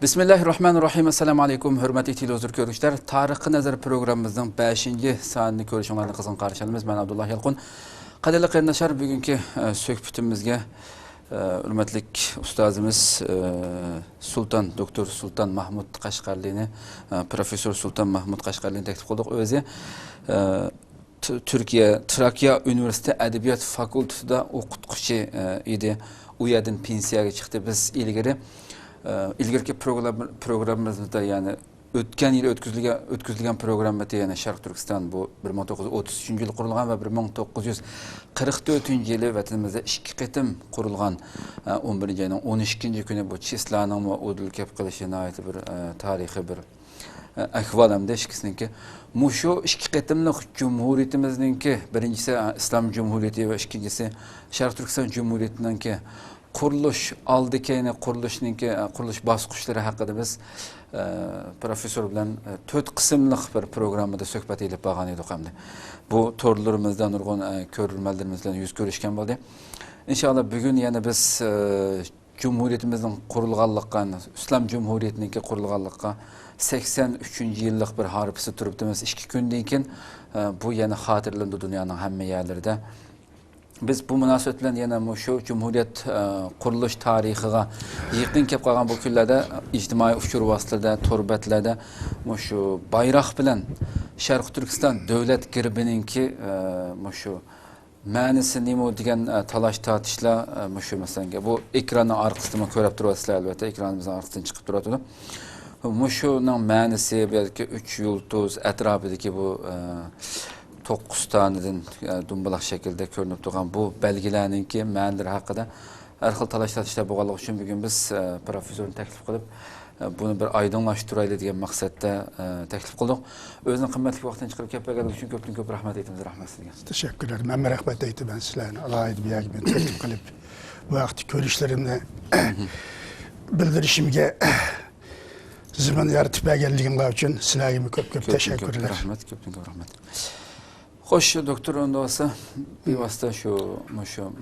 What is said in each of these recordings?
Bismillahirrahmanirrahim. Assalamu alaikum. Hürmetli televizyon görüşler. Tarixi Nazar programımızın 5. sanını görüşünlerine kızın karşılayalımız. Ben Abdullah Yalqun. Qadirli qarindoshlar, bugünkü söhbetimizge hürmetlik ustazımız Sultan Doktor Sultan Mahmud Qashqarlini, Profesör Sultan Mahmud Qashqarlini teklif qildik. O'zi Türkiye Trakya Üniversite Edebiyat Fakültesida o'qituvchi edi. U yerdan pensiyaga chiqdi. Biz ilgirki programımızda yani ötken yıl ötküzülgen programda yani Şarkı Türkistan bu 1933 yıl kurulgan ve 1944 yılı vatanımızda iki qitim kurulgan 11. ayının 12. günü bu Çislanın ve Udul Kep Qilishine ait bir tarihi bir ahval hem de ikisininki. Muşu iki qitimlik Cumhuriyetimizdeki birincisi İslam Cumhuriyeti ve ikincisi Şarkı Türkistan Cumhuriyeti'ninki kuruluş aldikayni kuruluş basqıçları hakkında biz profesör bilen 4 qismlik bir programda söhbet edip bağlan edik hamda. Bu torlarımızdan urgun körülmelerimizden yüz görüşken oldu. İnşallah bugün yani biz Cumhuriyetimizin kurulganlıqqa, İslam Cumhuriyeti'ninki kurulganlıqqa 83. yıllık bir harpisi turupdimiz. 2 günden keyin bu yani hatırlandı dünyanın hamma yerlerinde. Biz bu münasebet bilen yana şu Cumhuriyet kuruluş tarihiga yaqin kelib qolgan bu kunlarda ijtimoiy uchur vositalarda, torbatlarda şu bayroq bilan Sharq Turkiston davlat girbininki şu ma'nisi nima degan talash tortishlar şu masalan bu ekranning orqasidan ko'rib turasizlar albatta ekranimizning orqasidan chiqib turadi. Şunun ma'nisi belki 3 yulduz atrofidagi bu 9 taneden dumbalaq şekilde görünüp durgan bu belgilerninki ma'nileri hakkında her xil talash tortishlar bo'lganligi uchun bugun biz profesörni taklif qilib bunu bir aydınlaştıraylı degan maqsadda taklif qildik. O'zining qimmatli vaqtini chiqarib kelib berganligi uchun ko'pdan-ko'p rahmat aytamiz. Rahmat sizga. Teşekkürler. Men rahmat aytaman sizlarni. Alohida bu yerga meni taklif qilib bu vaqtni ko'rishlarimni bildirishimga zaman yaratib berganliginglar uchun sizlarga ko'p teşekkürler. Rahmat, ko'pdan-ko'p rahmat. Hoş doktor onda olsa bir vasıta şu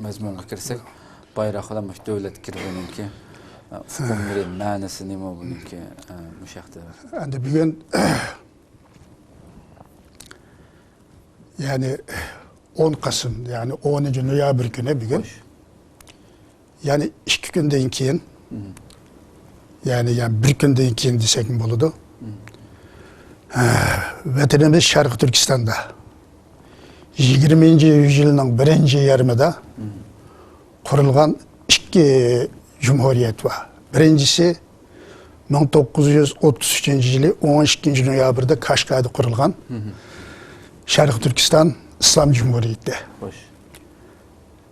mezmunga kirsek bayrakla devlet kirbenimki umrin ma'nisi nima buniki müşahda. Endi bugün yani 10 Kasım yani 10. noyabr günü bugün. Yani 2 günden keyin yani bir günden keyin desek mi boludu? Vatanımız Şarkı Türkistan'da 20. yüzyılın birinci yarımında kurulgan 2 cumhuriyet var. Birincisi 1933 yılı 12. noyabrda Kaşgar'da kurulgan Şarkı Türkistan İslam Cumhuriyeti.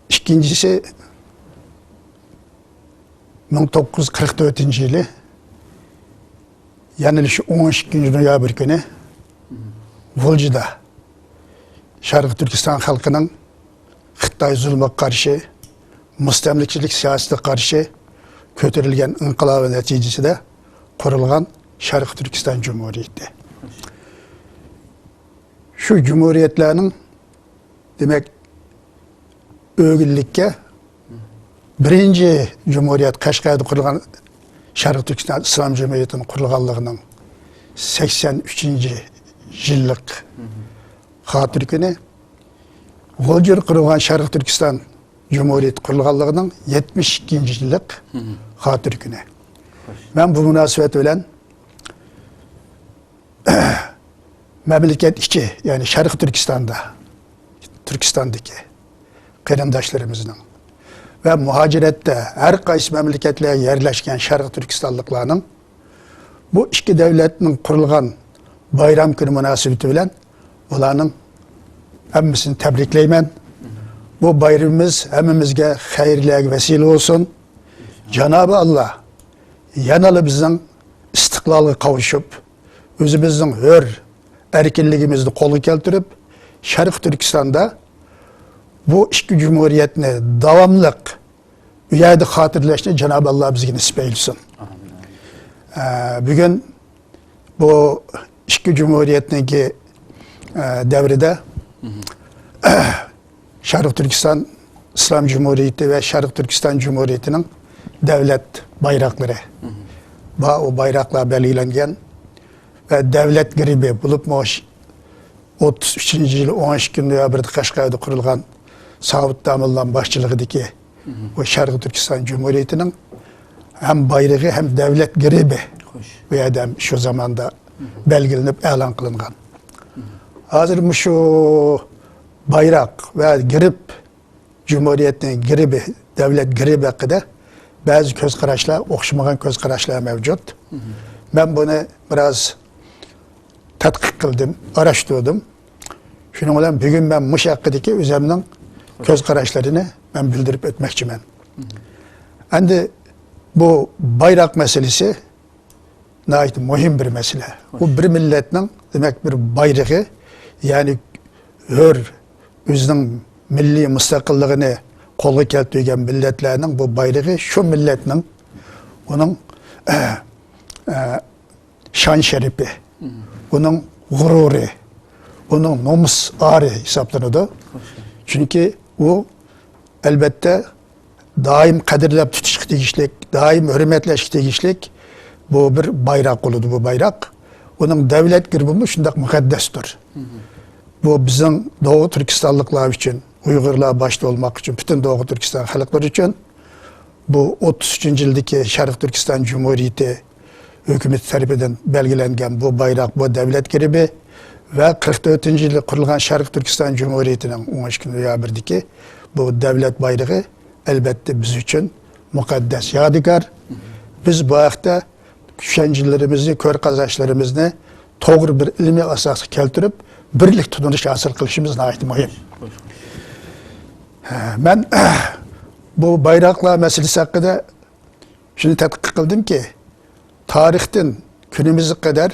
İkincisi 1944 yılı yanılışı 12. noyabr günü Volca'da Şarkı Türkistan halkının Xitay zulmüne karşı, müstemlikçilik siyasetine karşı kötürülgen inkılabı neticesinde kurulgan Şarkı Türkistan Cumhuriyeti. Şu cumhuriyetlerinin demek ögüllikке birinci cumhuriyet Kaşgar'da kurulgan Şarkı Türkistan İslam Cumhuriyeti'nin kurulganlığının 83. yıllık hatır günü Volca'da kurulgan Şarkı Türkistan Cumhuriyeti kurulganlığının 72. yıllık hatır günü. Ben bu münasebet bilen memleket 2 yani Şarkı Türkistan'daki qarindoshlarımızın ve muhacirette her kaysi memleketlere yerleşken Şarkı Türkistanlıklarının bu 2 devletinin kurulgan bayram günü münasebeti bilen ulanın hemmisini tebrikleymen. Bu bayramımız hemimizge hayırlı vesile olsun. Cenab-ı Allah yanalı bizden istiklalı kavuşup özümüzün hür erkinliğimizi kolu keltirip Şarkı Türkistan'da bu 2 cumhuriyetini davamlık üyede hatırlaşını Cenab-ı Allah bize nasip eylesin. Bugün bu 2 cumhuriyetindeki devrede Şarkı Türkistan İslam Cumhuriyeti ve Şarkı Türkistan Cumhuriyeti'nin devlet bayrakları o bayraklar belirlengen ve devlet gribi bulup 33. yılı 12 noyabrda Kaşgar'da kurulgan Savut Damıl'dan başçılığındaki o Şarkı Türkistan Cumhuriyeti'nin hem bayrağı hem devlet gribi veya da şu zamanda belgelenip elan kılıngan. Hazır şu bayrak ve grip Cumhuriyetinin gribi, devlet gribi hakkında bazı göz kararlar, okşamagan göz kararlar mevcut. Ben bunu biraz tatkik kıldım, araştırdım. Şunun olan bugün ben mış hakkındaki üzerimden göz kararlarını ben bildirip etmekçiyim. Şimdi bu bayrak meselesi nahit mühim bir mesele. Bu bir milletin demek bir bayrağı yani özünün milli müstakillığını kolu keltürgen milletlerinin bu bayrağı şu milletinin onun şan şerifi, onun gururu, onun nomus ağrı hesaplanıyordu. Çünkü o elbette daim kadirlep tutuşuk tegişlik, daim hürmetleşik tegişlik bu bir bayrak oludu bu bayrak. Onun devlet gribimi şundak mukaddestir. Bu bizim Doğu Türkistanlıklar için, Uygurlar başta olmak için, bütün Doğu Türkistan halkları için bu 33. yıldaki Şarkı Türkistan Cumhuriyeti hükümet tarafından belgelengen bu bayrak, bu devlet gribi ve 44. yılda kurulgan Şarkı Türkistan Cumhuriyeti'nin 12 noyabr'daki bu devlet bayrağı elbette biz için mukaddes, yadigar. Biz bu ayakta düşüncelerimizi, kör kazançlarımızı doğru bir ilmi asası keltirip birlik tutunuş hasıl kılışımız nahit mühim. Ben bu bayraklar meselesi hakkında şunu tetkik kıldım ki tarihten günümüze kadar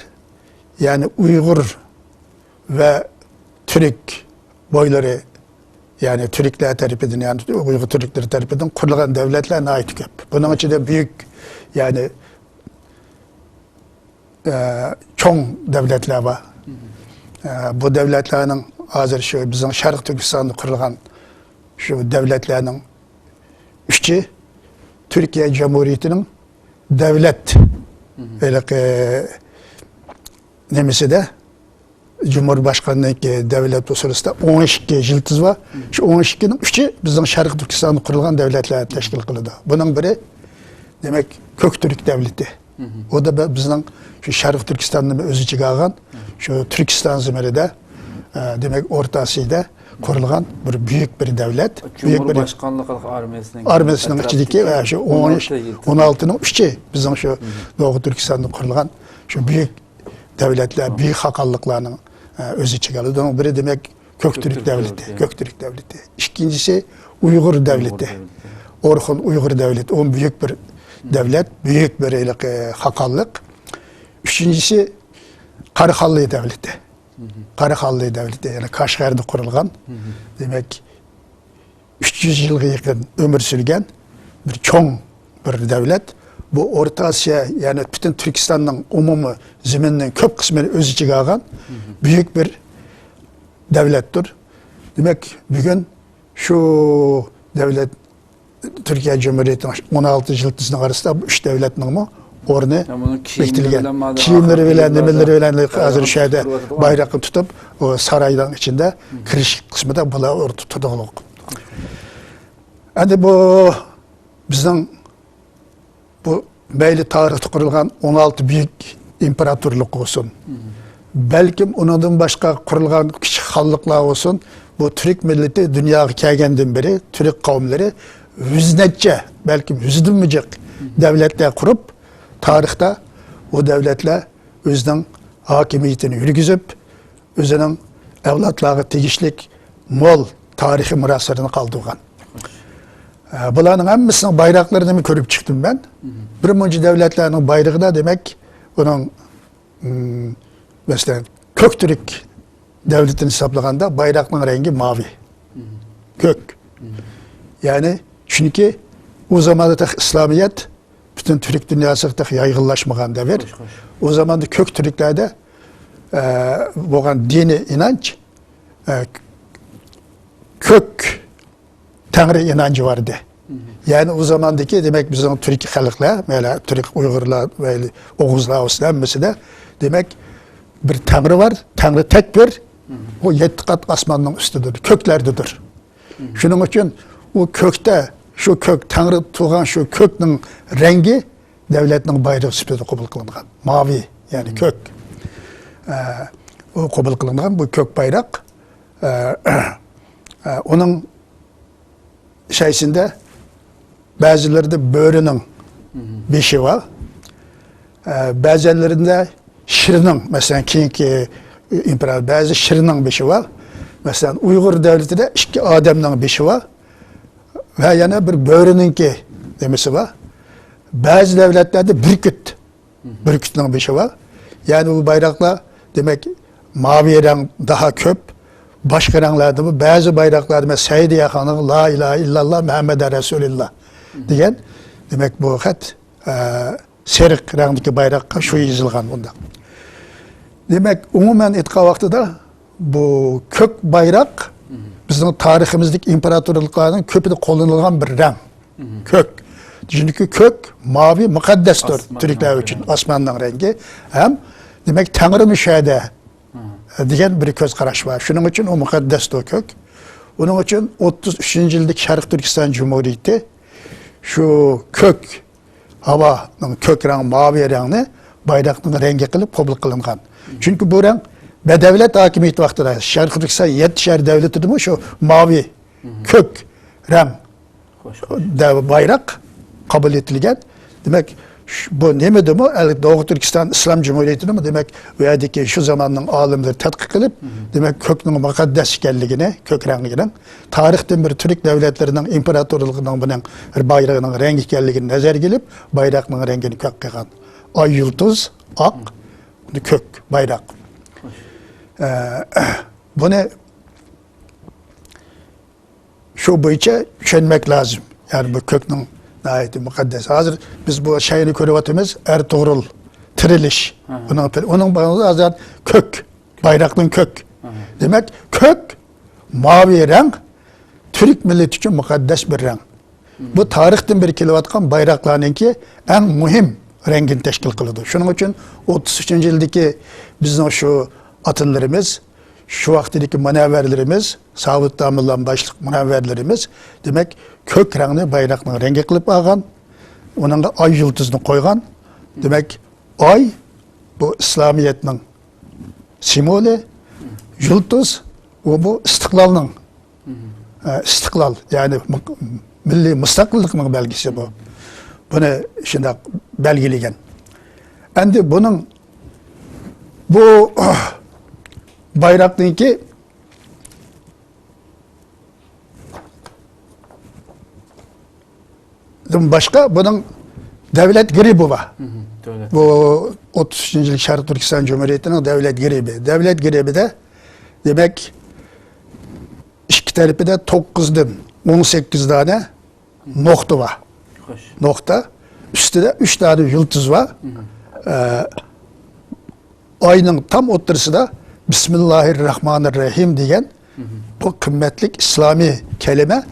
yani Uygur ve Türk boyları yani Türkler tarafından yani Uygur Türkleri tarafından kurulan devletler ait köp. Bunun içinde büyük yani çoğun devletler var. Bu devletlerin hazır şu bizim Şarkı Türkistan'da kurulan şu devletlerin üçü Türkiye Cumhuriyeti'nin devlet nemisi de Cumhurbaşkanı'ndaki devlet usulüsü 12 yıldız var. Şu 12'nin üçü bizim Şarkı Türkistan'da kurulan devletler teşkil kıldı. Bunun biri demek Köktürk devleti. O da bizim şu Şarkı Türkistan'ın özü çıkargan şu Türkistan zümrede demek Orta Asya'da kurulan bir büyük bir devlet. Cumhurbaşkanlık armiyasının içindeki şu 16'nın üçü bizim şu Doğu Türkistan'da kurulan şu büyük devletler, büyük hakallıklarının özü çıkardı. Onun biri demek Köktürk devleti, Köktürk devleti. İkincisi Uygur devleti. Orhun Uygur devleti. O büyük bir devlet, büyük bir hakallık. Üçüncüsü Karakallı devleti. Karakallı devleti yani Kaşgar'da kurulgan. Demek 300 yılga yakın ömür sürgen bir çoğun bir devlet. Bu Orta Asya yani bütün Türkistan'ın umumu zeminin köp kısmını öz içine algan büyük bir devlettir. Demek bugün şu devlet Türkiye Cumhuriyeti'nin 16 yıldızının arasında bu üç devletin mi orunu bektilgen. Kiyimleri bilen, nemeleri bilen hazır şeyde bayrakı tutup o saraydan içinde kiriş kısmı da bula orada tutuluk. Hadi bu bizden bu belli tarihte kurulgan 16 büyük imparatorluk olsun. Belki ondan başka kurulgan küçük halklar olsun. Bu Türk milleti dünyaya gelgenden beri Türk kavimleri yüzlerce belki yüzülmeyecek devletler kurup tarihte o devletler özünün hakimiyetini yürgüzüp özünün evlatları tegişlik mol tarihi miraslarını kaldırgan. Bunların hepsinin bayraklarını görüp çıktım ben. Birinci devletlerinin bayrağı da demek bunun mesela Köktürk devletini hesaplaganda bayrağın rengi mavi. Kök. Yani çünkü o zamanda da İslamiyet bütün Türk dünyasında yaygınlaşmagan devir. O zaman da Köktürklerde boğan dini inanç kök Tanrı inancı vardı. Yani o zamandaki demek bizim Türk halklar, böyle Türk Uygurlar ve Oğuzlar olsun mesela demek bir tanrı var. Tanrı tek bir. O 7 kat asmanın üstüdür. Köklerdedir. Şunun için o kökte şu kök Tanrı tuğan şu köknün rengi devletinin bayrağı süpürde kabul kılıngan. Mavi yani kök. O kabul kılıngan bu kök bayrak. Onun şeysinde bazılarında böğrünün beşi var. Bazılarında şirinin mesela keyinki imparator bazı şirinin beşi var. Mesela Uygur devletinde 2 Adem'nin beşi var. Ve yana bir böğrününki demesi var. Bazı devletlerde bürküt. Bürkütün beşi var. Yani bu bayraklar demek mavi renk daha köp. Başka renklerde bu. Bazı bayraklarda mesela Seydiye Hanım La ilahe illallah Muhammed Resulullah diyen demek bu hat serik renkteki bayrakka şu yazılgan bunda. Demek umumen etka vaktida bu kök bayrak bizim tarihimizdeki imparatorlukların köpüde kullanılan bir renk. Kök. Çünkü kök mavi mukaddestir Türkler için asmanın rengi. Hem demek Tanrı müşahede diyen bir göz karaş var. Şunun için o mukaddestir o kök. Onun için 33. yıllık Şarkı Türkistan Cumhuriyeti şu kök havanın kök rengi mavi rengini bayrakın rengi kılıp kabul kılıngan. Çünkü bu renk ve devlet hakimiyeti vaktida Şarkı Türkistan 7 şehir devleti mi şu mavi kök renk bayrak kabul edilgen. Demek bu ne mi mi? Doğu Türkistan İslam Cumhuriyeti'ni mi demek veya ki şu zamanın alimleri tetkik kılıp demek köknün mukaddes ikenligini, kök rengini, tarihten bir Türk devletlerinin imparatorluğunun bunun bayrağının rengi ikenligini nazar gelip bayrağının rengini kök kılan. Ay yıldız, ak, kök, bayrak. Bunu şu boyunca düşünmek lazım. Yani bu köknün nihayeti mukaddes. Hazır biz bu şeyini görüyoruz. Ertuğrul, Tiriliş. Onun bağlı hazır kök, bayrakın kök. Demek kök, mavi renk, Türk milleti için mukaddes bir renk. Bu tarihten bir kilovatkan bayraklarınki en mühim rengin teşkil kılıdır. Şunun için 33. yıldaki bizim şu atıllarımız, şu vaktideki münevverlerimiz, Savut Damıl'dan başlık münevverlerimiz demek kök rengini bayrakın rengi kılıp algan, onun da ay yıldızını koygan. Demek ay bu İslamiyet'in simvolü, yıldız bu istiqlalın istiqlal yani milli müstakillik'in belgesi bu. Bunu şimdi belgilegen. Endi bunun bu bayraktaki başka bunun devlet gribi var. Bu 33. yıl Şarkı Türkistan Cumhuriyeti'nin devlet gribi. Devlet gribi de demek iki tarafı da 9'dan 18 tane nokta var. Nokta. Üstte 3 tane yıldız var. Ayının tam ortası da Bismillahirrahmanirrahim diyen bu kıymetli İslami kelime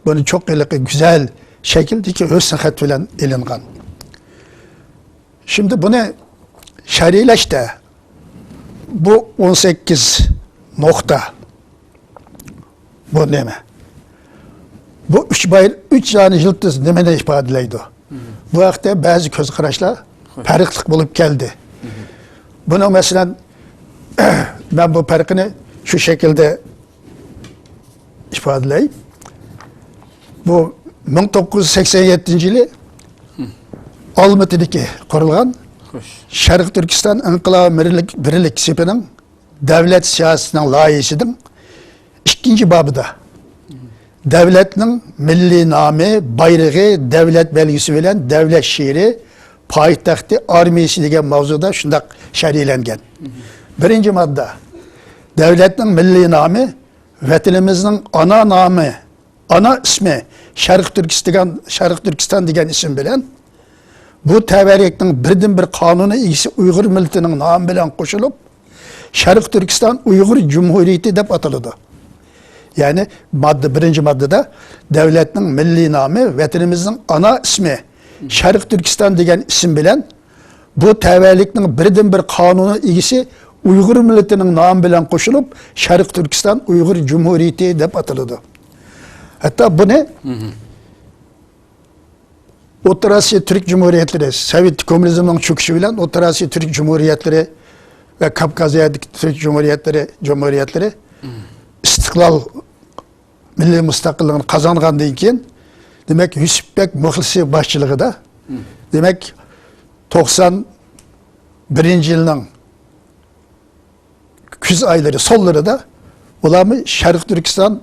bunu çok güzel şekildeki öz sıhhat bilen ilingan. Şimdi bunu şerileşte bu 18 nokta bu ne mi? Bu 3 tane yıldız ne ne ifade bu vakti bazı göz karışlar farklılık bulup geldi. Bunu mesela ben bu farkını şu şekilde ifadeleyeyim. Bu 1987 yılı Almaty'deki kurulgan Şarkı Türkistan İnkılabı Birlik Sipi'nin devlet siyasetinin layihəsinin 2. babıda devletinin milli namı, bayrağı, devlet belgisi bilen devlet şiiri, payitahtı, armiyası degan mavzuda şundak şerilengen. 1. madde devletin milli namı, vatanimizin ana namı, ana ismi Şarkı Türkistan degan isim bilen bu teberiyektin birden bir kanunu iyisi Uygur milletinin namı bilen koşulup Şarkı Türkistan Uygur Cumhuriyeti dep atıldı. Yani birinci maddede devletin milli namı, vatanimizin ana ismi Şarkı Türkistan degen isim bilen bu tevelliknin birden bir kanunu ilgisi Uygur milletinin namı bilen koşulup Şarkı Türkistan Uygur Cumhuriyeti dep atıldı. Hatta bu ne? Orta Asya Türk Cumhuriyetleri, Sovyet Komünizm'in çöküşü bilen Orta Asya Türk Cumhuriyetleri ve Kafkasya'daki Türk Cumhuriyetleri istiklal milli müstakilliğini kazangandan keyin demek Yusufbek Muhlisi başçılığında demek 91 yılının küz ayları solları da ulamı Şarkı Türkistan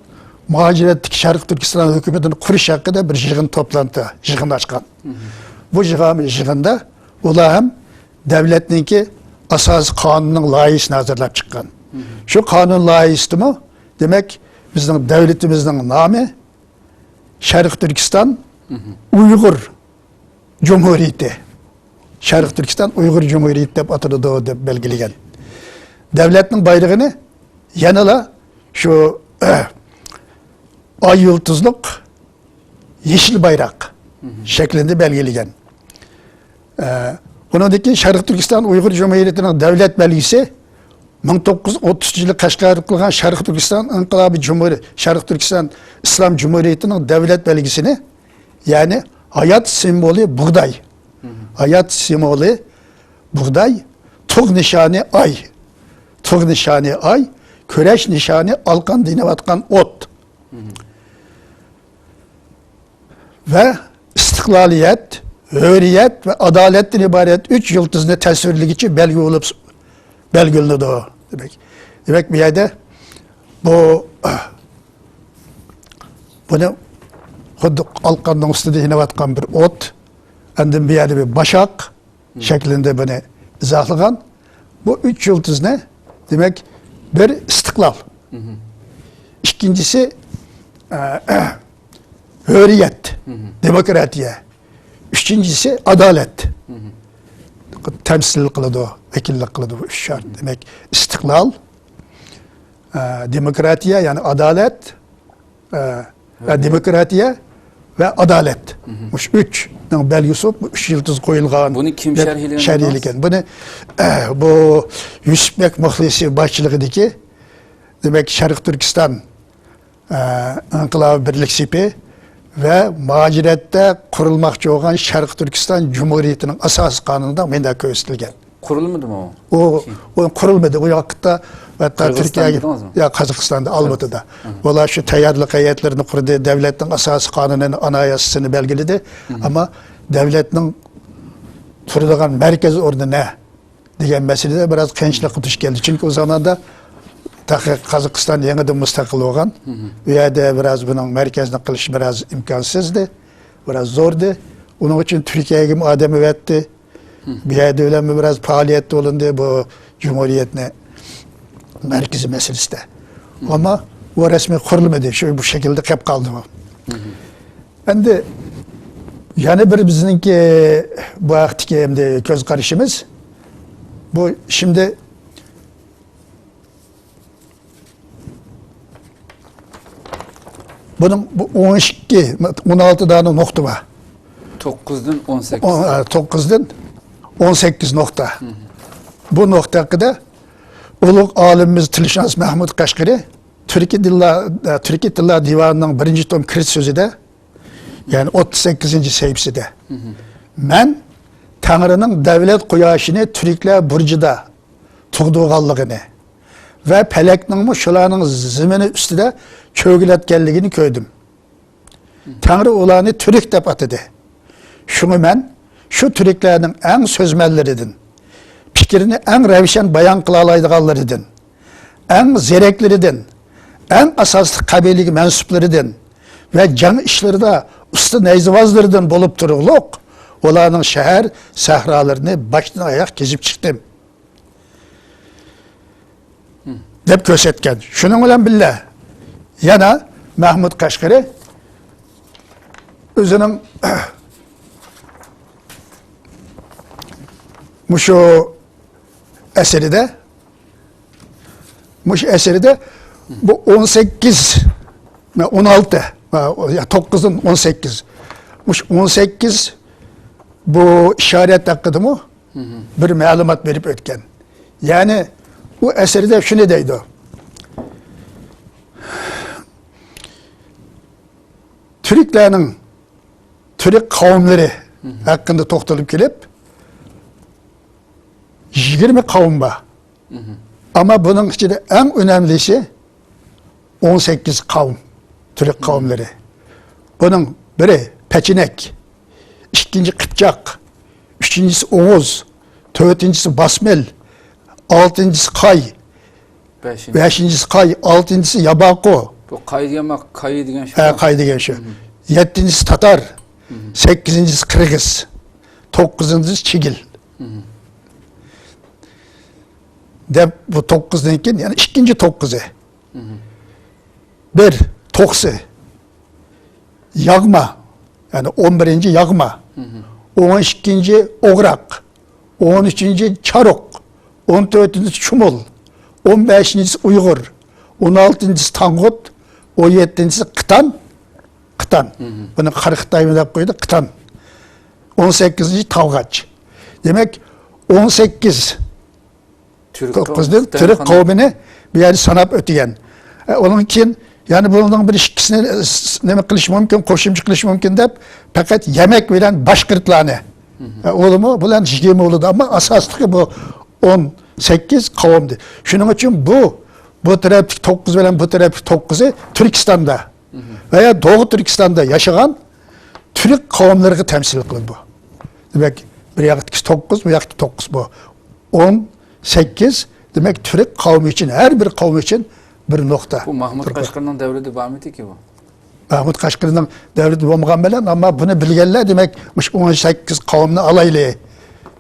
muhaciretlik Şarkı Türkistan hükümetini kuruş hakkında bir yığın toplantı, yığın açkan. Bu yığında ulam devletninki asas kanunun layihasini hazırlap çıkkan. Şu kanun layihası mı? Demek bizim devletimizin namı Şarkı Türkistan Uygur Cumhuriyeti. Şarkı Türkistan Uygur Cumhuriyeti dep atıldı dep belgilegen. Devletin bayrağını yanıla şu ay yıldızlık yeşil bayrak şeklinde belgilegen. Bunundaki Şarkı Türkistan Uygur Cumhuriyeti'nin devlet belgisi 1930 yılı Kaşgar'da kılgan Şarkı Türkistan İnkılabı Cumhuriyeti, Şarkı Türkistan İslam Cumhuriyeti'nin devlet belgesini yani hayat simvolü buğday. Hayat simvolü buğday, tuğ nişanı ay. Tuğ nişanı ay, köreş nişanı alkan dine batkan ot. Ve istiklaliyet, hürriyet ve adaletten ibaret 3 yıldızını tasvirlik için belge olup belgülünü de o demek. Demek bir yerde bunu alkanın üstünde yine batkan bir ot, endin bir yerde bir başak şeklinde bunu izahlagan. Bu 3 yıldız ne? Demek bir istiklal. İkincisi hürriyet, demokratiye. Üçüncüsü adalet. Temsil kılıdı o, vekillik kılıdı o 3 şart. Demek istiklal, demokratiye yani adalet, demokratiye ve adalet. Bu 3 belgesi bu 3 yıldız koyulgan. Bunu kim şerhiyeliken? Bunu bu Yusufbek Muhlisi başçılığındaki demek Şarkı Türkistan İnkılabı Birlik Sipi ve muhacirette kurulmakçı olan Şarkı Türkistan Cumhuriyeti'nin asas kanununda menda köstilgen. Kurulmadı mı o? O kurulmadı. O vakitte hatta Türkiye'ye ya Kazakistan'da Almatı'da. Ola şu tayarlık heyetlerini kurdu. Devletin asas kanunun anayasasını belgeledi. Ama devletin kurulduğun merkez orada ne? Diyen meselede biraz gençlik kutuş geldi. Çünkü o zaman da Kazakistan yeniden müstakil olan veya da biraz bunun merkezine kılış biraz imkansızdı. Biraz zordu. Onun için Türkiye'ye ademi etti. Bir yerde öyle mi biraz faaliyette olundu bu Cumhuriyet'ine merkezi meselesi de. Ama o resmi kurulmadı. Şöyle bu şekilde hep kaldı o. Ben de yani bir bizimki bu vaktiki hem de göz karışımız bu şimdi bunun 12, 16 tane nokta var. 9'dan 18. 9'dan 18 nokta. Bu nokta hakkında ulug' alimimiz Tilshans Mahmud Kashqari Türkiye Dillar Divanı'nın 1. tom kirit sözüde yani 38. sayfasida men Tanrı'nın devlet quyoshini Türkler burcida tug'dirganligini ve pelekning shularning zimini ustida cho'gilatganligini ko'rdim. Tanrı ularni Türk deb atadi. Şunu men şu Türklerning eng so'zmanlaridan, fikrini eng ravshan bayon qila oladiganlaridan, eng zereklaridan, eng asosli qabilik mansublaridan ve jang ishlarida usta nayzivozlaridan bo'lib turug'liq ularning shahar sahrolarini boshdan oyoq kezib chiqdim deb ko'rsatgan. Shuning bilan birga yana Mahmud Kashqari o'zining Muş eseride bu 18 16, 9'dan 18. 18 bu işaret hakkıdı mı? Bir malumat verip ötken. Yani bu eserde şunu deydi o. Türklerin, Türk kavimleri hakkında toxtalıp gelip 20 kavim var. Ama bunun içinde en önemlisi 18 kavim, Türk kavimleri. Bunun biri Peçinek, ikinci Kıpçak, üçüncüsü Oğuz, dördüncüsü Basmel, altıncısı Kay, beşincisi Kay, altıncısı Yabako. Bu Kay demek, Kay degen şey. Kay degen şey. Yedincisi Tatar, sekizincisi Kırgız, dokuzuncusu Çigil. De bu dokuzdan keyin yani ikinci dokuzu. Bir Toksu, Yagma, yani 11. Yagma, 12. Ograk, 13. Çarok, 14. Çumul, 15. Uygur, 16. Tangut, 17. Kıtan, bunu Karıkıtay'ı da koydu, Kıtan, 18. Tavgaç. Demek 18 Türk kavmini bir yeri sanap ötüyen. Onun için yani bunun bir ikisini ne kılış mümkün, koşumcu kılış mümkün deyip fakat yemek veren başkırtlarını. Oğlumu bulan şişgemi oldu ama asaslığı bu 18 kavimdi. Şunun için bu taraf 9 veren bu taraf 9'u Türkistan'da veya Doğu Türkistan'da yaşayan Türk kavimleri temsil kılır bu. Demek bir yakıt 9, bir yakıt 9 bu. 18 demek Türk kavmi için, her bir kavmi için bir nokta. Bu Mahmut Kaşgar'ın devri devam etti ki bu. Mahmut Kaşgar'ın devri devam bilen ama bunu bilgenler demek 18 kavimni alaylı.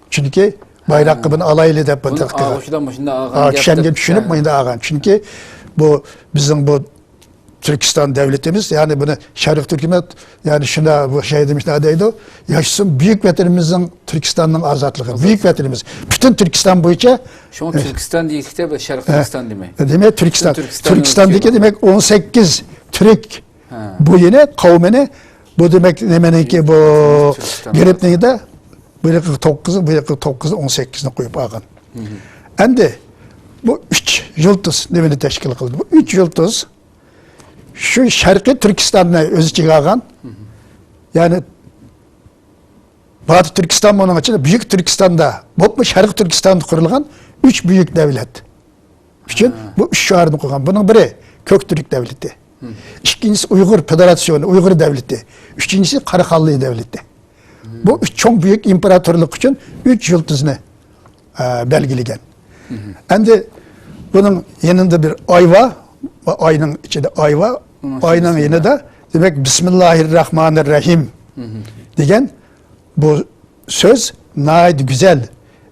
Çünkü bayrak kıbını alaylı deyip bunu takdir. Ağuşudan başında ağan Kişengen düşünüp mıydı ağan. Çünkü bu bizim bu Türkistan devletimiz yani bunu Şerif Türkmen yani şuna bu şey demiş neredeydi o? Yaşasın büyük veterimizin Türkistan'ın azatlığı. Büyük veterimiz. Bütün Türkistan boyunca şu an Türkistan değil de Şerif Türkistan demek. Demek Türkistan. Türkistan'daki demek 18 Türk bu yine kavmine bu demek demek ki bu girip neydi? Bu 9'u 18'ini koyup ağan. Endi bu 3 yıldız demeni teşkil kıldı. Bu 3 yıldız şu Şarkı Türkistan'ı öz içine algan, yani Batı Türkistan bunun için Büyük Türkistan'da, bu Şarkı Türkistan'da kurulgan 3 büyük devlet. Üçün bu 3 şahırını koygan. Bunun biri Köktürk Devleti, ikincisi Uygur Federasyonu, Uygur Devleti, üçüncüsü Karakallı Devleti. Bu 3 çok büyük imparatorluk için 3 yıldızını belgilegen. Endi bunun yanında bir ayva, ayının içinde ayva, ayının yanında da demek Bismillahirrahmanirrahim degen bu söz nayet güzel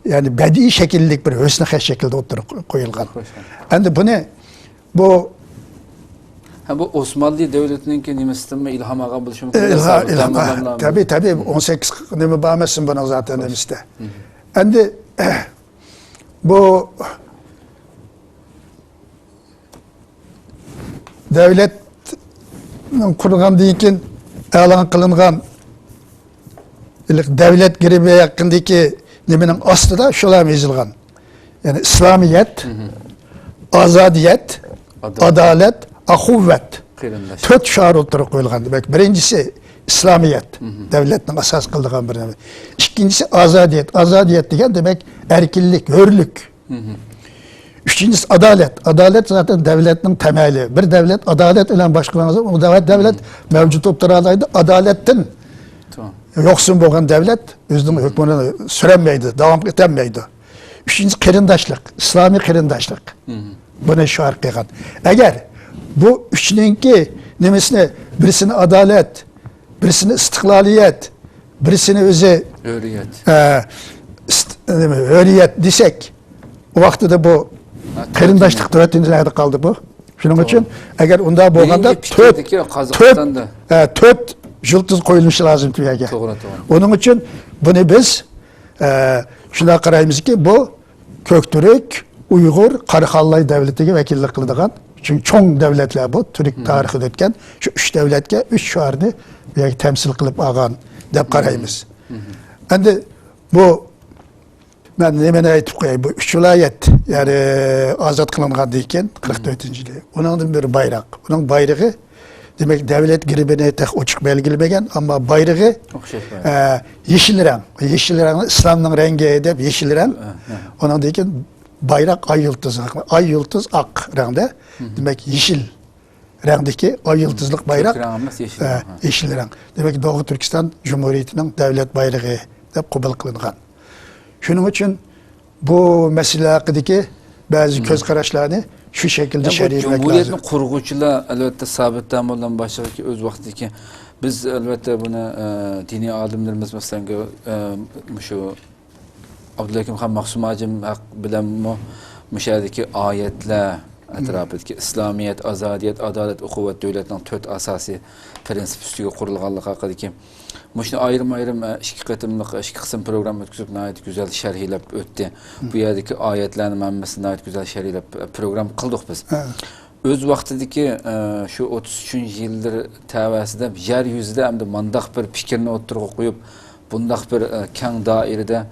yani bedi şekillik bir hüsnü şekilde oturup koyulgan. Endi bu bu Osmanlı Devleti'nin ki nimesinden mi ilham ağa buluşum? Tabii 18 nemi bağımazsın bana zaten demişti. Endi bu devlet kurulgan deyken elan kılıngan devlet giribe yakındaki neminin aslı da şolar yazılgan. Yani İslamiyet, azadiyet, adalet, ahuvvet. 4 şair olarak koyulgan demek. Birincisi İslamiyet, devletin asas kıldıgan bir nemi. İkincisi azadiyet. Azadiyet degen demek erkillik, hürlük. Üçüncüsü adalet. Adalet zaten devletin temeli. Bir devlet adalet ile başkanı o devlet mevcut oturağıydı. Adaletin yoksun boğan devlet özünün hükmünü süremeydi, devam etemeydi. Üçüncüsü kerindaşlık, İslami kerindaşlık. Bunu şart kıygan. Eğer bu üçününki nemesine birisini adalet, birisini istiklaliyet, birisini özü hürriyet desek o vakti de bu kerindaşlık devletinde kaldı bu. Şunun için eğer onda boğanda 4 yıldız koyulmuş lazım Türkiye'ye. Onun için bunu biz şuna karayımız ki bu Köktürk, Uygur, Karakallı devletine vekillik kıldıgan Çünkü çoğun devletler bu. Türk tarihinde ötken. Şu üç devletke üç şuarını temsil kılıp ağan dep karayımız. Endi bu ben nemene aytıp koyayım. Bu üç vilayet yani azat kılıngan deyken 44-yılı. Onun bir bayrak. Onun bayrağı demek devlet giribine tek açık belgilmegen ama bayrağı yeşil renk. Yeşil renk İslam'ın rengi edip yeşil renk. Onun deyken bayrak ay yıldızı. Ay yıldız ak renkte. Demek yeşil renkteki ay yıldızlık bayrak yeşil renk. Demek ki Doğu Türkistan Cumhuriyeti'nin devlet bayrağı dep kabul kılıngan. Şunun için bu mesele hakkındaki bazı göz kararlarını şu şekilde şerh etmek lazım. Cumhuriyetni qurg'uvchilar albatta sabitdan bo'lgan boshqa o'z vaqtidagi biz albatta buni diniy olimlarimiz masalan shu Abdulhakim Xon Mahsumajim bilan mushadagi oyatlar atrofidagi islomiyat, azodiyat, adolat, uquvat davlatining 4 asosiy prinsip ustiga qurilganligi haqidagi Muşnu ayrım iki qatımlıq, iki qism program ötküzüp nəhayət güzel şərhləyib ötdü. Bu yerdəki ayətlərin mənbəsi nəhayət güzel şərhləyib program qıldıq biz. Öz vaxtidəki şu 33-cü ildir təvəsində yer yüzüdə həm də mandaq bir fikrini oturğa qoyub, bundaq bir kən dairədə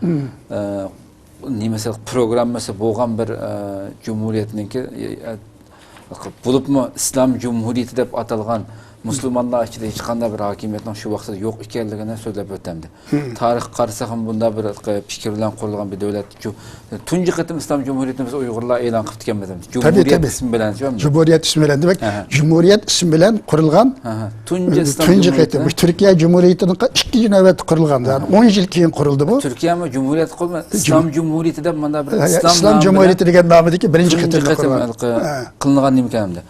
məsəl program məsəl bolğan bir cumhuriyyətininki bulubmu İslam Cumhuriyeti deb atalğan Müslümanlar içinde hiç qanday bir hakimiyetin şu vaqtda yo'q ekanligini so'zlab o'tamdi. Tarix qarasa ham bunda bir fikr bilan qurilgan bir davlat. Tunji qatim İslam Cumhuriyetini biz Uyg'urlar e'lon qilib ketganmiz. Cumhuriyet ismi bilan, Cumhuriyet ismi bilan demek. Cumhuriyet ismi bilan qurilgan. Tunji qatim Türkiye Cumhuriyeti'nin ikkinchi navbat qurilgan. Yani 10 yil keyin qurildi bu. Türkiye mi Cumhuriyet qilma, İslam Cumhuriyeti deb mana bir İslam Cumhuriyeti degan nomidagi birinchi qatim qilingan nimkamdi.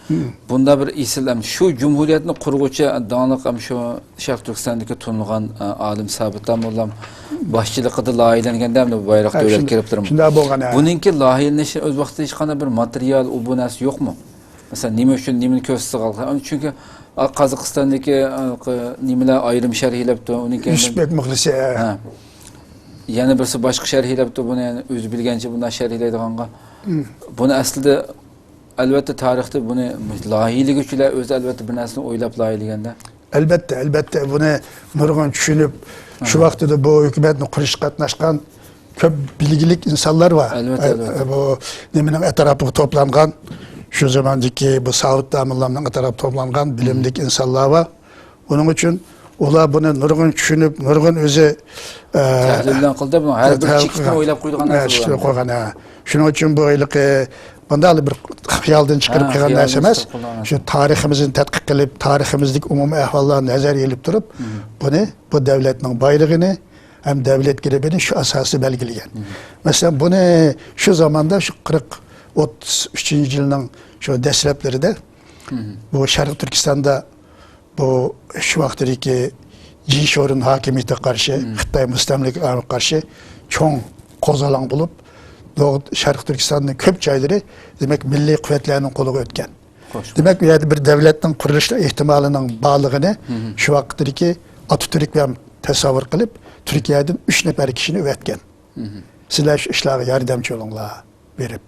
Bunda bir islam şu Cumhuriyetni qurg'uvchi doniq ham shu Sharq Turkistondagi tunilgan olim Sabitdan bo'lgan boshchiligida loyihalanganda ham bu bayroq davlat kelib turibdi. Shunday bo'lgan. Buningki loyihalanishi o'z vaqtida hech qanday bir material bu narsa yo'qmi? Masalan, nima uchun nimani ko'rsatsa qolgan? Chunki Qozog'istondagi nimalar ayrim sharhlabdi, uningki Yusufbek Muxlisi. Yana birisi boshqa sharhlabdi, buni yani o'zi bilgancha bundan sharhlaydiganga. Buni aslida albatta tarixda buni loyihalaguvchilar o'zi albatta bir narsani o'ylab loyihalaganda. Elbette bunu nurg'un tushunib, şu vaqtida bu hukumatni qurishga qatnashgan ko'p bilgilik insanlar var. Albatta. Bu nimaning etrafiga to'plangan, şu zamandaki bu Saud damillarning etrafiga to'plangan bilimlik insanlar var. Bunun için ular bunu nurg'un tushunib, nurg'un o'zi tahlildan qildi, bu har bir chekni o'ylab qo'ygan narsa. Shuning uchun bu bunda bir xiyaldan chiqarib qilgan narsa emas. Shu tariximizni tadqiq qilib, tariximizdagi umumiy ahvollarni nazarga ilib turib, buni bu davlatning bayrog'ini ham davlat giribini shu asosida belgilagan. Masalan, buni shu zamonda shu 33-yilning shu dastlablarida bu Sharq Turkistonda bu shu vaqtdagi Jinshorun hokimiyatiga qarshi, Xitoy mustamlikaga qarshi cho'ng qo'zg'olon bo'lib Doğu Şarkı Türkistan'ın köp çayları demek milli kuvvetlerinin kolu ötken. Demek yani bir devletin kuruluş ihtimalinin bağlılığını şu vakitteki Atatürk ve tasavvur kılıp Türkiye'den 3 nefer kişini ötken. Sizler şu işlere yardımcı olunlar verip.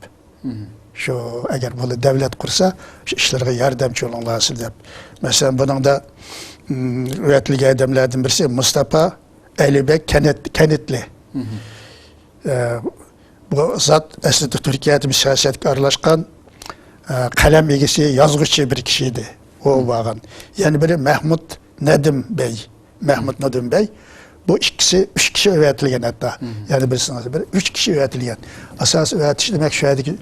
Şu eğer böyle devlet kursa şu işlere yardımcı olunlar sizler. Mesela bunun da üretli adamlardan birisi Mustafa Elibek Kenetli. Bu zat aslında Türkiye'de bir siyasetke aralashgan kalem egisi, yazgıçı bir kişiydi. O bağın. Yani biri Mahmut Nedim Bey. Bu ikisi, 3 kişi öğretilgen hatta. Yani birisinin biri 3 kişi öğretilgen. Asas öğretici demek şuradaki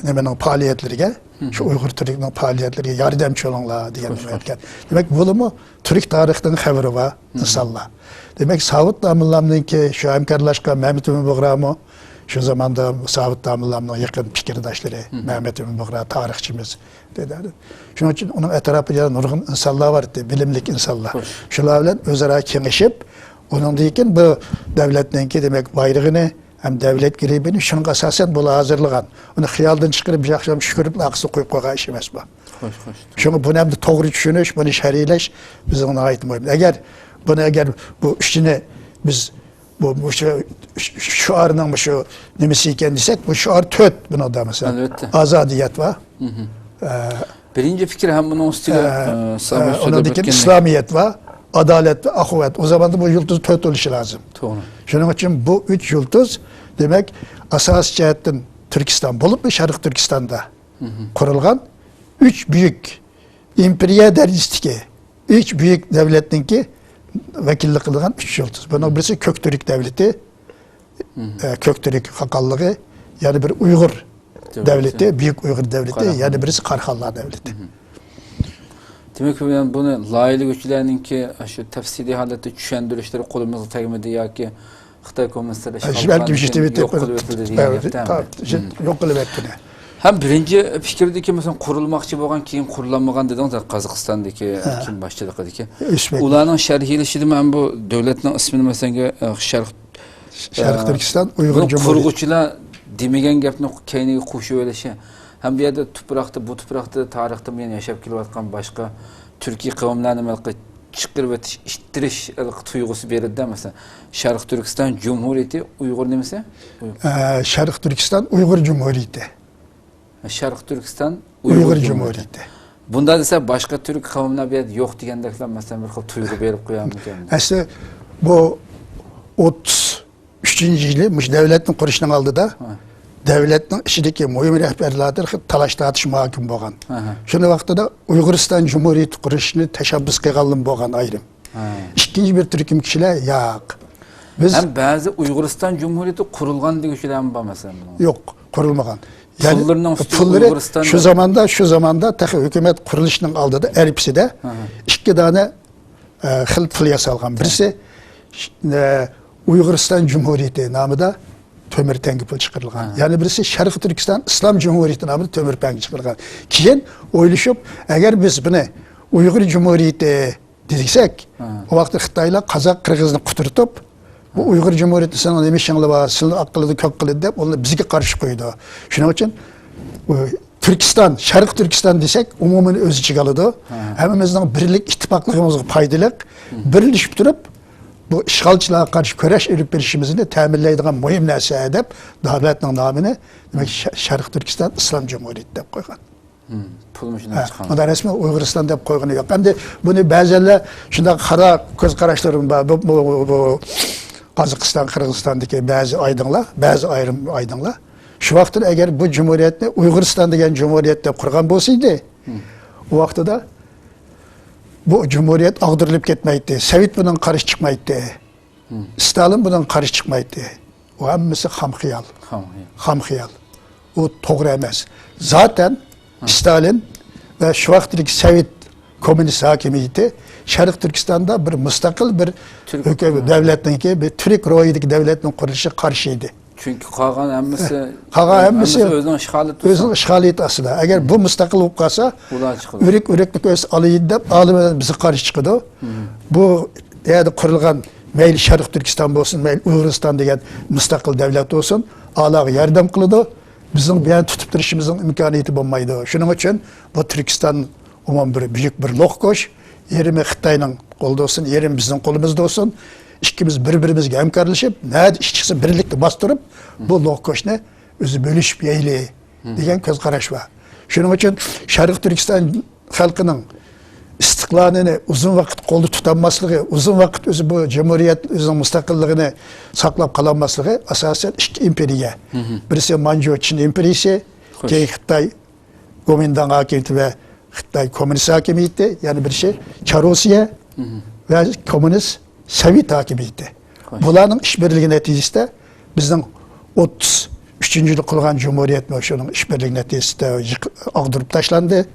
nemenin faaliyetlerine, şu Uygur Türk'ün faaliyetlerine yardımcı olunlar diye öğretken. Demek bunu Türk tarihinin haberi var insanlar. Demek Saud damillarının ki şu hemkarlaşkan Mehmet Emin Buğra'mı şu zamanda Saud damillarının yakın fikirdaşları Mehmet Emin Buğra tarihçimiz dediler. Şunun için onun etrafında nurgun insanlar var, bilimlik insanlar. Şularla özara kengişip onun deyken bu devletinki demek bayrağını hem devlet giribini şunun asasen bula hazırlagan. Onu xiyaldan çıkarıp bir akşam şükürüp aksı koyup koygan iş emas bu. Şunu bunu hem de doğru düşünüş, bunu şerhileş biz ona ait mıyım? Eğer bu işine biz bu şuarının şu nemesi iken desek bu şuar töt buna da mesela. Azadiyet var. Birinci fikir hem bunun üstüne Onun için İslamiyet ve adalet ve ahuvet. O zaman da bu yıldız dört oluşu lazım. Doğru. Şunun için bu üç yıldız demek asas cihetten Türkistan bulup mu Şarkı Türkistan'da kurulgan üç büyük imperiya derecesindeki üç büyük devletinki vekillik kılgan üç yıldız. Bunun birisi Köktürk devleti, Köktürk hakallığı, yani bir Uygur devleti, büyük Uygur devleti, yani birisi Karhallar devleti. Demek ki yani bunu layılı güçlerininki şu tefsili halde düşendirişleri kolumuzda tegmedi ya ki Xitay komünistleri belki bir şey yok kılıverdi. Hem birinci fikirdeki mesela kurulmakçı boğan keyin kurulanmagan dediniz da Kazakistan'daki kim başçılık ediki. Ulanın şerhileşidi ben bu devletin ismini mesela Şarkı Türkistan Uygur Cumhuriyeti. Kurguçular demegen gapni keyniga qo'shib o'ylashi. Hem bir yerde tuproqda bu tuproqda tarixda men yashab kelayotgan boshqa Türkiye qavmlarini malqa chiqirib o'tish, ittirish tuyg'usi berildi mesela. Sharq Turkiston Cumhuriyeti Uyg'ur nimasi? Şarkı Türkistan Uygur Cumhuriyeti. Sharq Turkiston Uygur Cumhuriyeti. Bunda desa boshqa Türk qavmlar bu yerda yo'q degandeklar mesela bir xil tuyg'u berib qo'yamikan. Aslında bu 33. yılı devletin kuruluşunun aldıda devletin içindeki mühim rehberlerdir talaş tartışma hakim boğan. Şunu vaxtıda Uyguristan Cumhuriyeti kuruluşunu teşebbüs kıygalım boğan ayrım. İkinci bir Türk'üm kişiler yok. Biz hem bazı Uyguristan Cumhuriyeti kurulgan diye kişiler mi var mesela? Yok, kurulmagan. Yani pulları şu zamanda tek hükümet kuruluşunun aldıda elbisi de iki tane hıl pul yasalgan. Birisi Uyguristan Cumhuriyeti namıda tömür tengi pul çıkarılgan. Yani birisi Şarkı Türkistan İslam Cumhuriyeti namıda tömür tengi çıkarılgan. Keyin oyluşup eğer biz bunu Uygur Cumhuriyeti dediksek o vakti Xitaylar Kazak Kırgızını kuturtup bu Uygur Cumhuriyeti sana demişinle var, senin akıllı kök kılıdı deyip onu bizge karşı koydu. Şunun için Türkistan, Şarkı Türkistan desek umumun özü çıkalıdı. Hemimizden birlik, ittifaklıkımızın paydılık, birleşip durup bu işgalçılığa karşı köreş edip verişimizini teminleydiğen mühim narsa edip devletinin namını demek Şarkı Türkistan İslam Cumhuriyeti deyip koygan. Pulmuşundan çıkan. Onda resmi Uyguristan deyip koyganı yok. Hem de bunu bazılarla şunda kara göz karıştırırım bu Kazakistan, Kırgızistan'daki bazı ayrım aydınlar. Şu vakti eğer bu cumhuriyetni Uyguristan degen cumhuriyette kurgan bolsaydı, o vakti da bu cumhuriyet ağdırılıp ketmeydi. Sovet bundan karşı çıkmaydı. Stalin bundan karşı çıkmaydı. O hemmisi hamhiyal. Hamhiyal. O doğru emez. Zaten Stalin ve şu vaktiki Sovet komünist hakimiyeti Şarkı Türkistan'da bir müstakil bir devletin bir Türk royideki devletin kuruluşu karşıydı. Çünkü Kagan hemmisi özünün işgaliyeti aslında. Eğer bu müstakil olup kalsa üreklik öz alaydı deyip alıp bizi karşı çıkıyordu. Bu yerde kurulgan meyil Şarkı Türkistan olsun, meyil Uyguristan degen müstakil devlet olsun, alağı yardım kılıyordu. Bizim bir tutup duruşumuzun imkaniyeti bulmaydı. Şunun için bu Türkistan umum bir büyük bir lokkoş. Yerime Xitay'ın kolda olsun, yerim bizim kolumuzda olsun. İkimiz birbirimizge hemkarlaşıp, ne işçisi birlikte bastırıp, bu lokkoşne özü bölüşüp yeyli degen köz karaş var. Şunun için Şarkı Türkistan halkının istiklalini uzun vakit kolda tutanmaslığı, uzun vakit özü bu cumhuriyet özünün müstakilliğini saklap kalanmaslığı asasen iki imperiya. Birisi Manchu Çin imperiyası, ki Xitay Kuomintang hakimiyeti ve Xitay komünist hakimiyeti, yani bir şey Çarosya ve komünist Sovet hakimiyeti. Bunların işbirliği neticesinde bizden 33. yıl kurulgan Cumhuriyet şunun işbirliği neticesinde ağdırıp taşlandı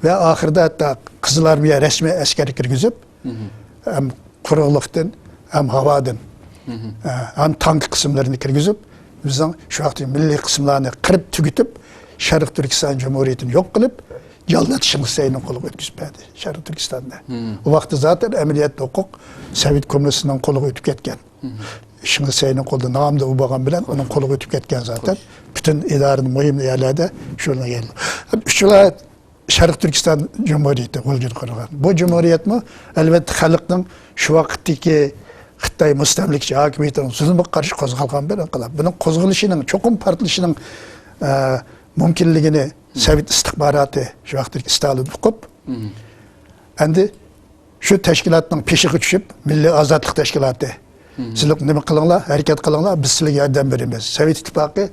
ve ahirde hatta Kızıl Armiye resmi askeri kirgizip hem kuruluktan hem havadan hem tank kısımlarını kirgizip bizden şu vakti milli kısımlarını kırıp tüketip Şarkı Türkistan Cumhuriyeti'ni yok kılıp Yalnız Şıngısay'ın kolu ötküzüp verdi Şarkı Türkistan'da. O vakti zaten emniyet hukuk Sovet Komünistinin kolu ötüp ketken. Şıngısay'ın kolu namda ubagan bilen onun kolu ötüp ketken zaten. Bütün idarenin mühim yerlerde şuna geldi. Şuna Şarkı Türkistan Cumhuriyeti vücut kurulan. Bu Cumhuriyet mi? Elbette halkın şu vakitteki Xitay müstemlikçi hakimiyetinin zulmü karşı kozgalgan bir inqilab. Bunun kozguluşunun, çokum partilişinin mümkünlüğünü Sovet istihbaratı şu vaqtdagi Stalin uqib, endi şu teşkilatning peshiga tushib, Milliy ozodlik tashkiloti. Sizlar nima qilinglar, harakat qilinglar, biz sizlarga yordam beramiz. Sovet ittifoqi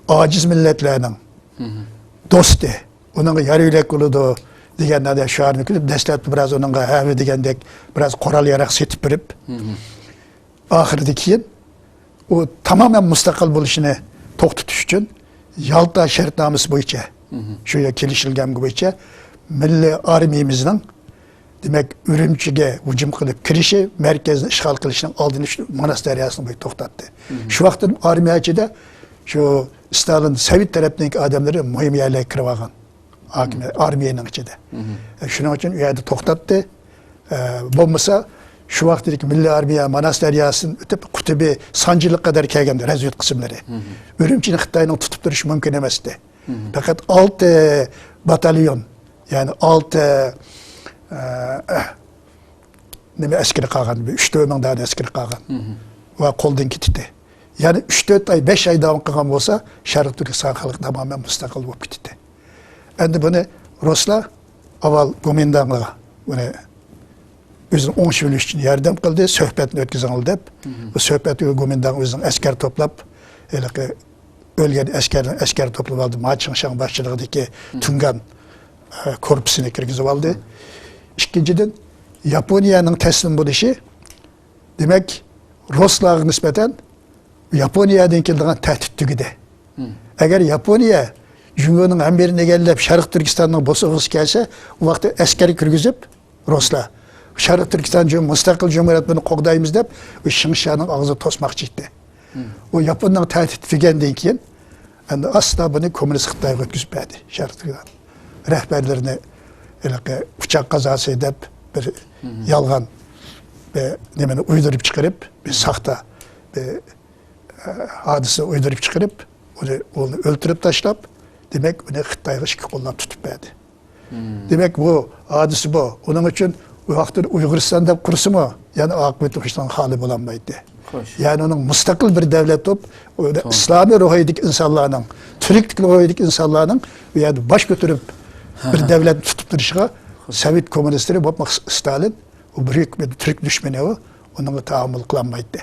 aciz millatlarning do'sti, uning yariylik bo'ladi deganlarda shuarni qilib, dastlabki biroz uningga havi degandek biroz qurol yarog' setib berib, oxirida keyin u tamamen mustaqil bo'lishini to'xtatish uchun Yalta shartnomasi bo'yicha, shu kelishilgan bo'yicha milliy armiyamizning demak Urumchiga hujum qilib kirishi, markazni ishg'ol qilishning oldini Manas daryosini bo'yi to'xtatdi. Shu vaqtda armiya ichida shu Stalin Sovet tarafining odamlari muhim yerlarga kirib olgan. Armiyaning ichida. Shuning uchun u yerda to'xtatdi. Bo'lmasa shu vaqtdagi milliy armiya Manas daryosini o'tib Qutubi Sanjilik qadar kelganda razvedka qismlari. Urumchini Xitoyning tutib turishi mumkin emasdi. Faqat 6 batalyon, ya'ni 6 nima askari qolgan, 3-4 ming dona askari qolgan va qo'ldan ketdi. Ya'ni 3-4 ay, 5 ay davom qilgan bo'lsa, Sharq Turkiston xalqi tamoman mustaqil bo'lib ketdi. Endi buni ruslar avval Gomindanga buni o'zini o'ngshilish uchun yordam qildi, suhbatni o'tkazinglar deb. Bu suhbatga Gomindang o'zining askar to'plab, o'lgan askar to'plab oldi. Ma Chingshan boshchiligidagi Tungan korpusini kirgizib oldi. Ikkinchidan Yaponiyaning taslim bo'lishi demak ruslarga nisbatan Yaponiyadan kelgan tahdid tugidi. Agar Yaponiya Jungoning hamberini egallab Sharq Turkistonning bosog'isi kelsa, u vaqtda askar kirgizib ruslar Sharq Turkiston mustaqil jumhuriyat buni qo'g'daymiz deb Shingshanning og'zini to'smoqchi edi. U Yaponning tahdid tugandan keyin endi asla buni kommunist Xitoyga o'tkazib berdi. Sharq Turkiston rahbarlarini uçak kazası edip bir yalgan nemeni uydurıp çıkarıp bir sahte bir hadise uydurup çıkarıp onu öldürüp taşlap demek onu Xitayga iki kollar tutup verdi. Demek bu hadise bu. Onun için o vakti Uyguristan'da kursu mu? Yani akıbeti hoşlan hali bulanmaydı. Yani onun müstakil bir devlet olup İslami ruhiyedik insanların, Türk ruhiyedik insanların yani baş götürüp bir devlet tutup duruşuna Sovet komünistleri bakmak Stalin o büyük bir Türk düşmanı o onunla tahammül kılanmaydı.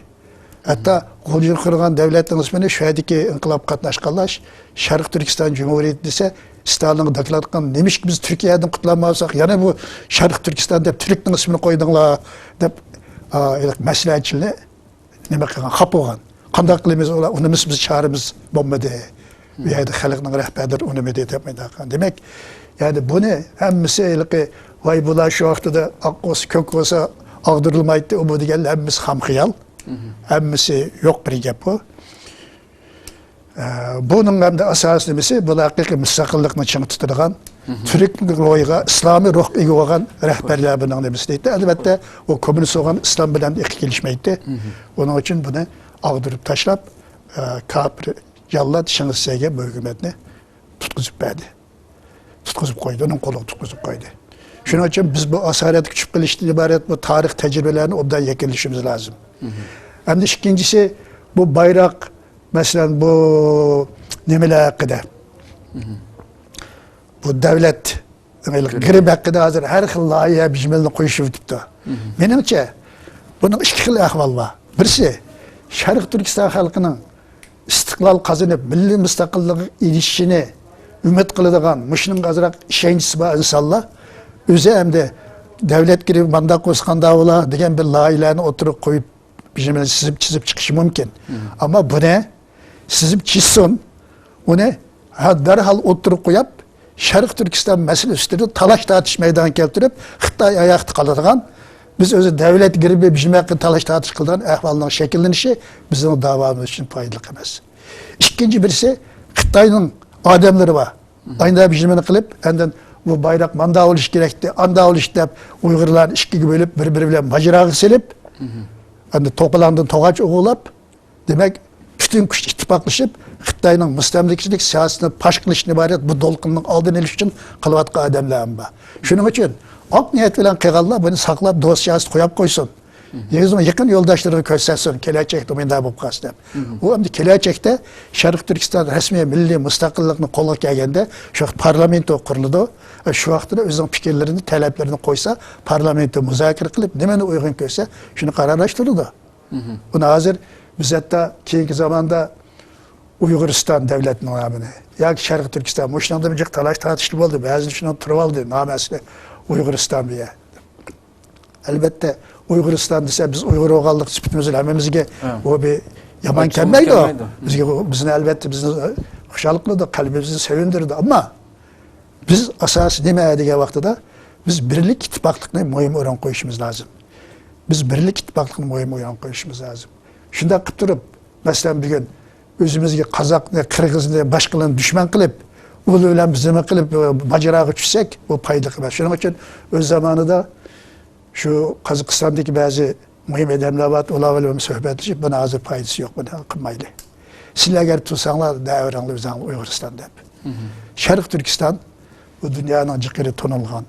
Hatta Gülcür kurgan devletin ismini şuadaki inkılap katnaşkanlar Şarkı Türkistan Cumhuriyeti dese Stalin'in deklarasyon demiş ki biz Türkiye'den kutlanmazsak yani bu Şarkı Türkistan deyip Türk'ün ismini koydunlar deyip meseleciyle neme kılgan hap olgan. Kandak kılımız ola onu biz çağrımız bombadı. Yani halkın rehberleri onu medet yapmaydı. Demek yani bunu hemmisi vay bular şu vakti de akkos kök olsa ağdırılmaydı o bu diye hemmisi hamhiyal. Hemmisi yok bir gap bu. Bunun hem de asas nemesi bu hakiki müstakillikni çıngı tuturgan Türk ruhiga İslami ruh ega olgan rehberler bunun nemesi deydi. Elbette o komünist olan İslam bilen iki gelişmeydi. Onun için bunu ağdırıp taşlap kapri yallat Şangısayga bu hükümetini tutkuzup verdi. Tutkuzup koydu, onun kolu tutkuzup koydu. Şunun için biz bu asaret küçük kılıştı ibaret bu tarih tecrübelerini obdan yekelişimiz lazım. Hem de ikincisi bu bayrak mesela bu nemeler hakkında bu devlet grip hakkında hazır her xil layığa bijmelini koyuşup tuttu. Menimce bunun iki xil ahval var. Birisi Şarkı Türkistan halkının istiklal kazanıp milli müstakillik ilişkini ümit kılıdığan, müşünün azırak işencisi var insanlar. Öze hem de devlet gibi mandak koskanda ola degen bir layıklarını oturup koyup bijmelini çizip çıkışı mümkün. Ama bu ne? Sizip çizsin, o ne? Derhal oturup koyup Şarkı Türkistan meselesini talaş tartış meydan keltirip Xitay ayakta kalıdığan biz özü devlet gibi bijmelini talaş tartış kıldığan ahvalının şekillenişi bizim davamız için faydalı emez. İkinci birisi Xitay'ın adamları var. Aynı bijmelini kılıp enden bu bayrak manda oluş gerekti, anda oluş deyip Uygurlar işki bölüp birbiriyle macerağı silip ende topalandın toğaç oğulap demek bütün güç ittifaklaşıp Xitay'ın müstemlikçilik siyasetini paş kılışını ibaret bu dolkunun aldığını eliş için kılvatqa adamlarım var. Şunun için ak niyet bilen kıygallar bunu saklap dosyası koyup koysun. Негізі yakın yoldaşlarını ko'rsatsin, kelajakda menda bo'lib qolsin deb. U endi kelajakda Sharq Turkiston rasmiy milliy mustaqillikni qo'lga kelganda shu parlament quriladi. Shu vaqtda o'zining fikrlarini, talablarini qo'ysa, parlamentda muzokara qilib, nimani uyg'un ko'rsa, shuni qarorlashtiradi. Buni hozir biz hatto keyingi zamonda Uyg'uriston davlatining nomini yoki Sharq Turkiston mushunda bir talash tortishib bo'ldi. Ba'zi shuni turib oldi, nomasi Uyg'uriston deya. Albatta Uyg'uriston desa biz Uyg'ur o'g'allik sifatimizni hammamizga o bir yaman kelmaydi o. Bizni albatta bizni xushalik qiladi, qalbimizni sevindirdi, ammo biz asosi nima degan vaqtida biz birlik ittifoqlikni muhim o'rin qo'yishimiz lozim. Biz birlik ittifoqlikni muhim o'rin qo'yishimiz lozim. Shunda qilib turib, masalan bugun o'zimizga qozoqni, qirg'izni, boshqalarni dushman qilib, ular bilan biz nima qilib mojaroga tushsak, bu foyda emas. Shuning uchun o'z zamonida şu Qozog'istondagi ba'zi muhim odamlar bor, ular bilan suhbatlashib, buni hozir foydasi yo'q, buni qilmaydi. Sizlar agar tursanglar, davranglar bizning Uyg'uriston deb. Sharq Turkiston bu dunyoning jiqiri tonilgan.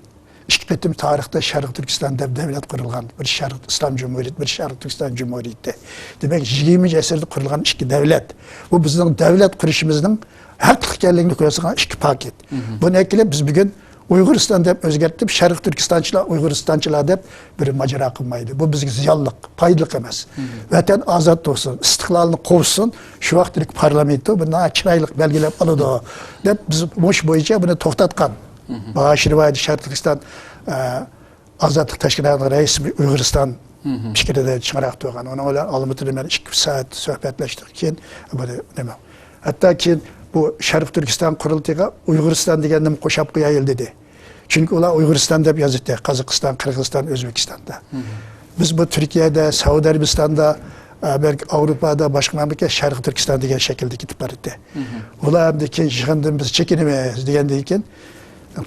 İki qitim tarixda Sharq Turkiston deb davlat qurilgan. Bir Sharq Islom Cumhuriyeti, bir Sharq Turkiston Cumhuriyeti. Demak, 20-asrda qurilgan ikki davlat. Bu bizning davlat qurishimizning haqli ekanligini ko'rsatgan ikki paket. Buni kelib biz bugun Uyg'uriston deb o'zgartib, Sharq Turkistonchilar, Uyg'uristonchilar deb bir majra qilmaydi. Bu bizga ziyonliq, foydali emas. Vatan ozod bo'lsin, istiqlolni qovsin, shu vaqtlik parlamentda buni chiroyli belgilab oladi deb biz mush bo'yicha buni to'xtatgan. Bahashirvaydi Sharq Turkiston ozodlik tashkilotining raisi Uyg'uriston fikrida chiqarib turgan. Ona bilan Olmaotada men 2 soat suhbatlashdik. Keyin buni nima? Hatto keyin bu Sharq Turkiston quriltiga Uyg'uriston deganni qo'shib qo'yayil dedi. Chunki ular Uyg'uriston deb yozibdi, Qozog'iston, Qirg'iziston, O'zbekistonda. Biz bu Turkiyada, Saudiya Arabistonda, belki Avrupa'da boshqa mamlakat Sharq Turkiston degan shaklda ketib bordi. Ular hamda keyin yig'indan biz chekinamiz degandan keyin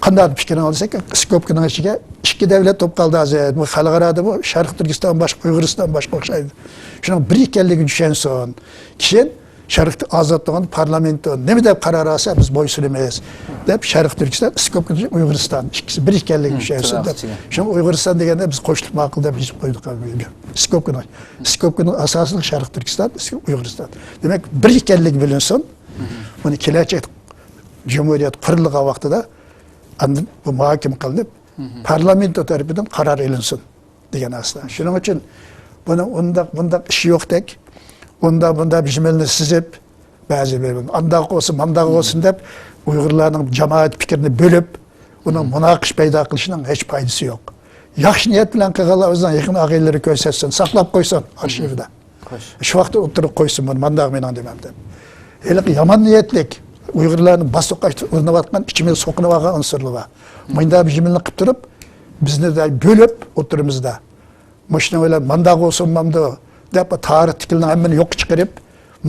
qanday fikrini olsak, skopkaning ichiga ikki davlat to'p qoldi hozir. Bu xalqarada bu Sharq Turkiston boshqa, Uyg'uriston boshqa o'xshaydi. Shuning bir ekanligi tushunsin. Keyin Sharq ozodligini parlamentda nima deb qaror olsa biz bo'ysunamiz deb Sharq Turkiston, skopkaning Uyg'uriston ikkisi bir ekanligi tushunsin deb. Shuning Uyg'uriston deganda biz qo'shilib ma'qul deb hech qo'ydik qalbiga. Skopkaning asosiy Sharq Turkiston, Uyg'uriston. Demak, bir ekanligi bilinsin. Buni kelajak Cumhuriyet qurilgan vaqtida bu muhokama qilinib, parlament tomonidan qaror ilinsin degan aslo. Shuning uchun buni undaq ish yo'qdek, bunda bijmelni sizib, ba'zi bir andaq olsun, mandaq olsun deb Uyg'urlarning jamoat fikrini bo'lib, uni munoqish paydo qilishning hech foydasi yo'q. Yaxshi niyat bilan qilganlar o'zining yaqin aqidalari ko'rsatsin, saqlab qo'ysin arxivda. Shu vaqtda o'tirib qo'ysin, buni mandaq men demam deb. Hali yomon niyatlik Uyg'urlarning basuqqa urinayotgan, ichimizga so'qinib olgan unsurlar bor. Bunda bijmelni qilib turib, bizni da bo'lib o'tirimizda. Mushni o'ylab mandaq olsun, mandaq deb tarix tikilni hammani yo'q chiqarib,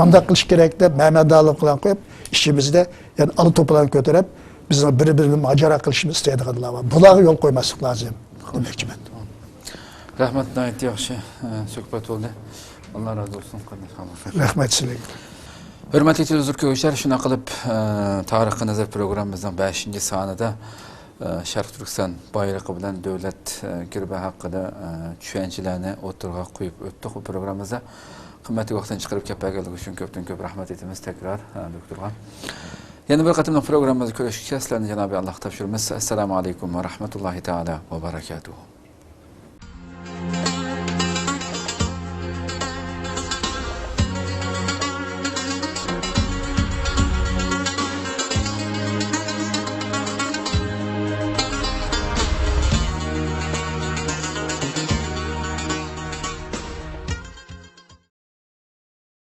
mandaq qilish kerak deb Mehmetdalov bilan qo'yib, ishimizda yani alı to'plarni ko'tarib, bizni bir-birini majara qilishimiz istaydiganlar bor. Bularga yo'l qo'ymaslik lozim demoqchiman. Rahmat, nihoyat yaxshi suhbat bo'ldi. Alloh razı olsun. Rahmat sizlarga. Hurmatli televizor ko'ruvchilar, shuna qilib Tarixi nazar programmamizning 5-sonida Sharq Turkiston bayrog'i bilan davlat kirbi haqida tushunchalarni o'tirg'a qo'yib o'tdik bu programmamizda. Qimmatli vaqtdan chiqarib kelganligi uchun ko'p rahmat etamiz tekrar doktorga. Yana bir qatimli programmamizda ko'rishguncha sizlarni Janobi Alloh topshiramiz. Assalomu alaykum va rahmatullohi taala va barakatuh.